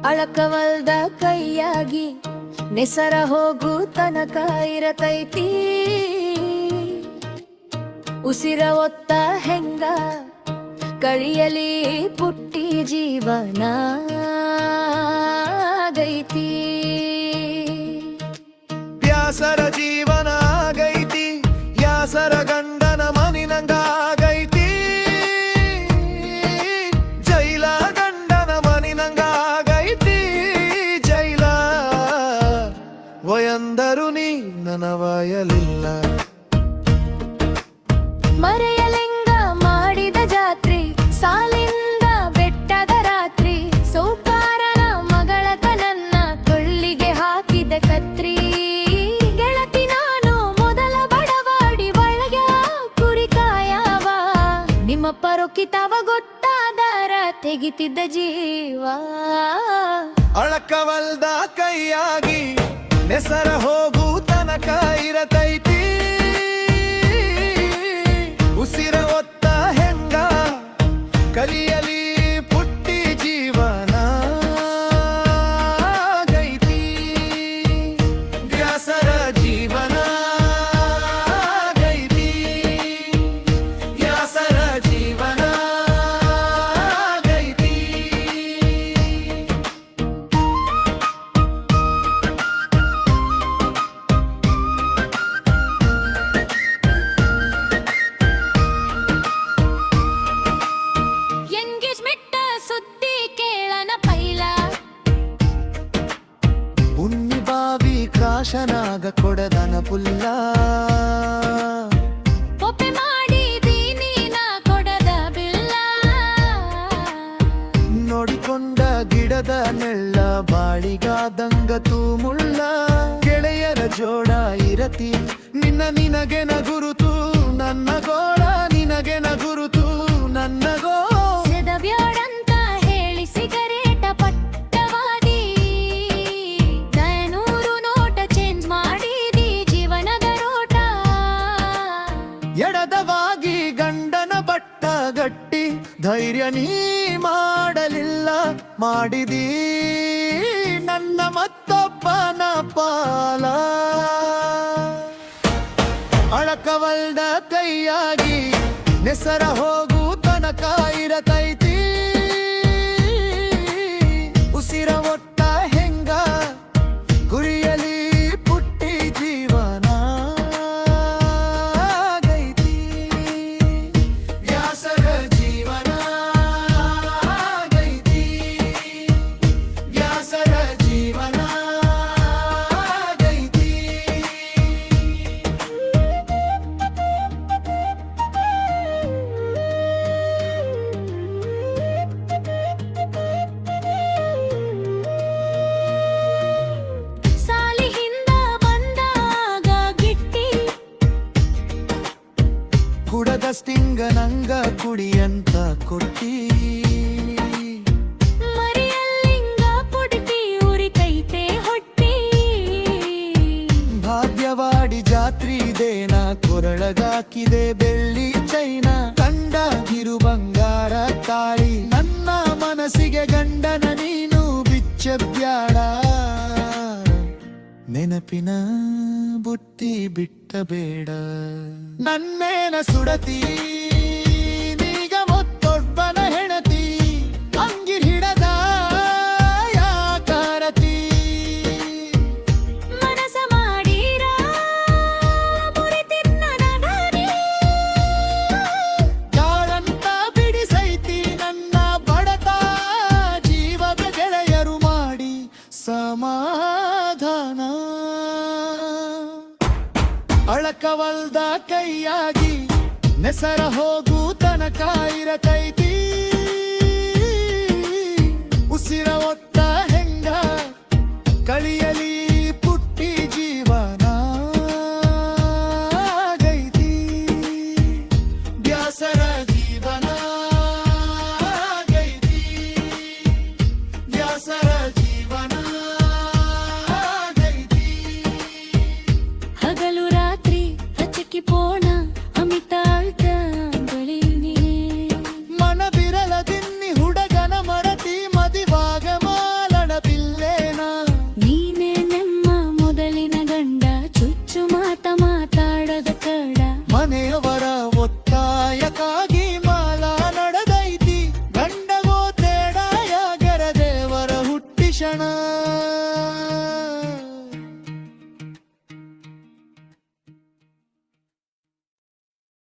ಅಳಕವಲ್ದ ಕೈಯಾಗಿ ನೆಸರ ಹೋಗು ತನಕ ಇರತೈತಿ. ಉಸಿರ ಒತ್ತ ಹೆಂಗ ಕಳಿಯಲಿ ಪುಟ್ಟಿ ಜೀವನ ಆಗೈತಿ. ಬ್ಯಾಸರ ಜೀವನ ಆಗೈತಿ, ಯಾಸರ ಗಂಡನ ಮನಿನಂಗ ಆಗೈತಿ. ಜೈಲ ಗಂಡನ ಮನಿನಂಗ ಆಗೈತಿ. ಜೈಲ ವಯಂದರು ನೀ ನನವಯಲಿಲ್ಲ. ಮರೆಯಲೆಂಗ ಮಾಡಿದ ಜಾತ್ರೆ ಸಾಲಿಂದ ಬೆಟ್ಟದ ರಾತ್ರಿ. ಸೌಕಾರನ ಮಗಳತ ನನ್ನ ಕೊಳ್ಳಿಗೆ ಹಾಕಿದ ಕತ್ರಿ. ಗೆಳತಿ ನಾನು ಮೊದಲ ಬಡವಾಡಿ ಒಳಗ ಕುರಿ ಕಾಯವ. ನಿಮ್ಮ ಪರೊಕ್ಕಿತವ ಗೊತ್ತಾದರ ತೆಗಿತಿದ್ದ ಜೀವ. ಅಳಕವಲ್ದ ಕೈಯಾಗಿ ನೆಸರ ಹೋಗು ತನಕ ಇರತೈತಿ. ಉಸಿರ ಒತ್ತ ಹೆಂಗ ಕಲಿಯಲಿ ಪುಟ್ಟಿ ಜೀವನ ಆಗೈತಿ. ವ್ಯಾಸರ ಜೀವನ ಆಗೈತಿ. ವ್ಯಾಸರ ಜೀವನ ಆಗೈತಿ. ಎಂಗೇಜ್ಮೆಂಟ್ ಸುದ್ದಿ ಕೇಳನ ಪೈಲ. ಉಣ್ಣಿ ಬಾವಿ ಕ್ರಾಶನಾಗ ಕೊಡದನ ಪುಲ್ಲ. ಒಪ್ಪೆ ಮಾಡಿದೀನಿ ನಾ ಕೊಡದ ಬಿಲ್ಲ. ನೋಡಿಕೊಂಡ ಗಿಡದ ನೆಳ್ಳ ಬಾಳಿಗಾದಂಗ ತೂಮುಳ್ಳ. ಗೆಳೆಯರ ಜೋಡ ಇರತಿ ನಿನಗೆನ ಗುರುತು ನನ್ನ ಗೋಳ. ನಿನಗೆನ ಗುರುತು ನನ್ನ ಗೋಳ. ಸೆದಬ್ಯಾಡಂತ ಹೇಳಿ ಸಿಗರೇಟ ಪಟ್ಟವಾದಿ. ನೂರು ನೋಟ ಚೇಂಜ್ ಮಾಡಿದಿ ಜೀವನದ ರೋಟ. ಎಡದವಾಗಿ ಗಂಡನ ಬಟ್ಟ ಗಟ್ಟಿ ಧೈರ್ಯ ನೀ ಮಾಡಲಿಲ್ಲ. ಮಾಡಿದಿ ನನ್ನ ಮತ್ತೊಬ್ಬನ ಪಾಲ. ಅಳಕವಲ್ದ ಕೈಯಾಗಿ ನೆಸರ ಹೋಗು ತನಕ ಇರತೈತಿ. ಉಸಿರ ಒಟ್ಟ ಹೆಂಗ ಗುರಿಯಲಿ ಪುಟ್ಟಿ ಜೀವನ ಆಗೈತಿ. ವ್ಯಾಸರ ಜೀವನ ಆಗೈತಿ. ವ್ಯಾಸರ ಜೀವನ ಆಗೈತಿ. ಸಾಲಿಹಿಂದ ಬಂದಾಗ ಗಿಟ್ಟಿ. ಕುಡದಸ್ಟಿಂಗ ನಂಗ ಕುಡಿಯಂತ ಕೊಟ್ಟಿ. ಮರಿಯಲ್ಲಿಂಗ ಪುಡ್ತಿ ಉರಿಕೈತೆ ಹೊಟ್ಟಿ. ಭಾಗ್ಯವಾಡಿ ಜಾತ್ರಿ ದೇನ ಕೊರಳಗಾಕಿದೆ ಬೆಳ್ಳಿ ಚೈನ. ಕಂಡ ಗಿರು ಬಂಗಾರ ತಾಳಿ ನನ್ನ ಮನಸ್ಸಿಗೆ ಗಂಡನ ನೀನು ಬಿಚ್ಚಬ್ಯಾಡ. ನೆನಪಿನ ಬುಟ್ಟಿ ಬಿಟ್ಟ ಬೇಡ. ನನ್ನೇನ ಸುಡತಿ ನೀಗ ಮತ್ತೊಬ್ಬನ ಹೆಣತಿ. ಅಂಗಿರ್ ಹಿಡದ ಯಾಕಾರತಿ. ಮನಸ ಮಾಡೀರ ಮುರಿತಿನ್ನ ನಗನಿ. ಕಾಳಂತ ಬಿಡಿಸೈತಿ ನನ್ನ ಬಡತ. ಜೀವದ ಗೆಳೆಯರು ಮಾಡಿ ಸಮಾಧಾನ. ಅಳಕವಲ್ದ ಕೈಯಾಗಿ ನೆಸರ ಹೋಗು ತನಕ ಇರತೈತಿ.